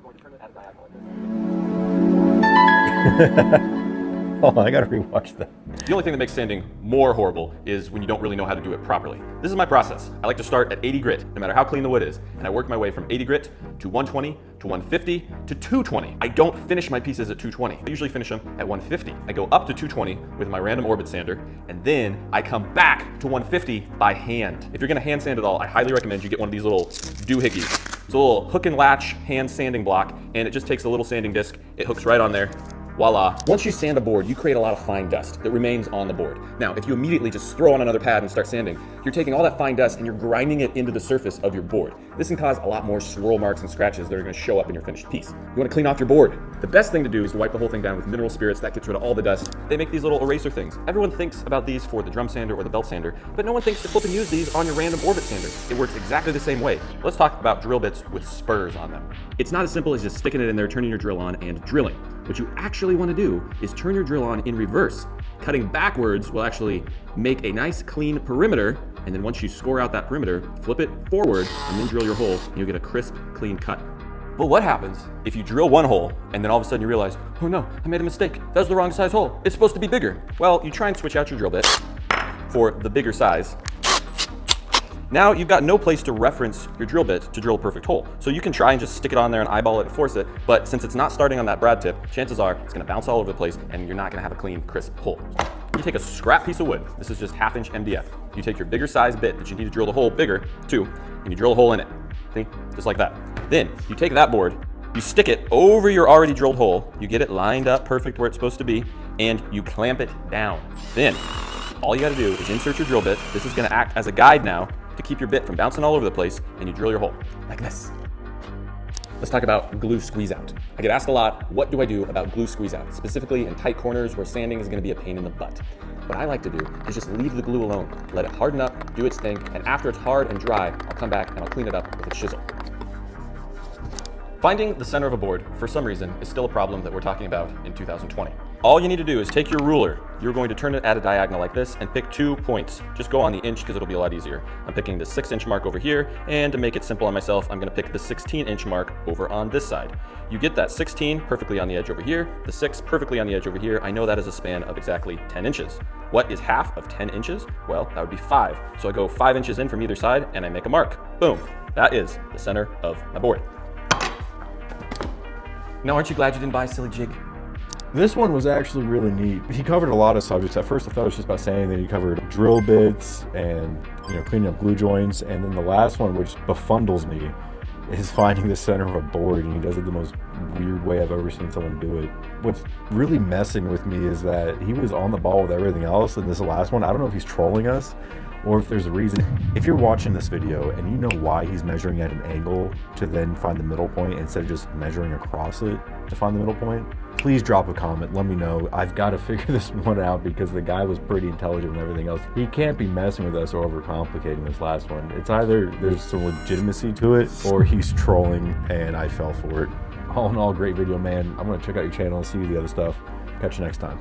going to turn it at a diagonal like this. Oh, I gotta rewatch that. The only thing that makes sanding more horrible is when you don't really know how to do it properly. This is my process. I like to start at 80 grit, no matter how clean the wood is, and I work my way from 80 grit to 120 to 150 to 220. I don't finish my pieces at 220. I usually finish them at 150. I go up to 220 with my random orbit sander, and then I come back to 150 by hand. If you're gonna hand sand at all, I highly recommend you get one of these little doohickeys. It's a little hook and latch hand sanding block, and it just takes a little sanding disc. It hooks right on there. Voila. Once you sand a board, you create a lot of fine dust that remains on the board. Now, if you immediately just throw on another pad and start sanding, you're taking all that fine dust and you're grinding it into the surface of your board. This can cause a lot more swirl marks and scratches that are gonna show up in your finished piece. You wanna clean off your board. The best thing to do is to wipe the whole thing down with mineral spirits. That gets rid of all the dust. They make these little eraser things. Everyone thinks about these for the drum sander or the belt sander, but no one thinks to flip and use these on your random orbit sander. It works exactly the same way. Let's talk about drill bits with spurs on them. It's not as simple as just sticking it in there, turning your drill on, and drilling. What you actually want to do is turn your drill on in reverse. Cutting backwards will actually make a nice clean perimeter, and then once you score out that perimeter, flip it forward and then drill your hole, and you'll get a crisp, clean cut. But what happens if you drill one hole and then all of a sudden you realize, oh no, I made a mistake. That was the wrong size hole. It's supposed to be bigger. Well, you try and switch out your drill bit for the bigger size. Now you've got no place to reference your drill bit to drill a perfect hole. So you can try and just stick it on there and eyeball it and force it, but since it's not starting on that brad tip, chances are it's gonna bounce all over the place and you're not gonna have a clean, crisp hole. You take a scrap piece of wood, this is just 1/2 inch MDF. You take your bigger size bit that you need to drill the hole bigger too, and you drill a hole in it. See, just like that. Then you take that board, you stick it over your already drilled hole, you get it lined up perfect where it's supposed to be, and you clamp it down. Then all you gotta do is insert your drill bit. This is gonna act as a guide now to keep your bit from bouncing all over the place, and you drill your hole like this. Let's talk about glue squeeze out. I get asked a lot, what do I do about glue squeeze out, specifically in tight corners where sanding is gonna be a pain in the butt. What I like to do is just leave the glue alone, let it harden up, do its thing, and after it's hard and dry, I'll come back and I'll clean it up with a chisel. Finding the center of a board, for some reason, is still a problem that we're talking about in 2020. All you need to do is take your ruler. You're going to turn it at a diagonal like this and pick 2 points. Just go on the inch because it'll be a lot easier. I'm picking the 6-inch mark over here, and to make it simple on myself, I'm gonna pick the 16-inch mark over on this side. You get that 16 perfectly on the edge over here, the 6 perfectly on the edge over here. I know that is a span of exactly 10 inches. What is half of 10 inches? Well, that would be 5. So I go 5 inches in from either side and I make a mark. Boom, that is the center of my board. Now, aren't you glad you didn't buy a silly jig? This one was actually really neat. He covered a lot of subjects. At first I thought it was just about sanding, then he covered drill bits and cleaning up glue joints, and then the last one, which befuddles me, is finding the center of a board, and he does it the most weird way I've ever seen someone do it. What's really messing with me is that he was on the ball with everything else, and this last one, I don't know if he's trolling us or if there's a reason. If you're watching this video and you know why he's measuring at an angle to then find the middle point instead of just measuring across it to find the middle point, please drop a comment, let me know. I've got to figure this one out because the guy was pretty intelligent and everything else. He can't be messing with us or overcomplicating this last one. It's either there's some legitimacy to it or he's trolling and I fell for it. All in all, great video, man. I'm gonna check out your channel and see the other stuff. Catch you next time.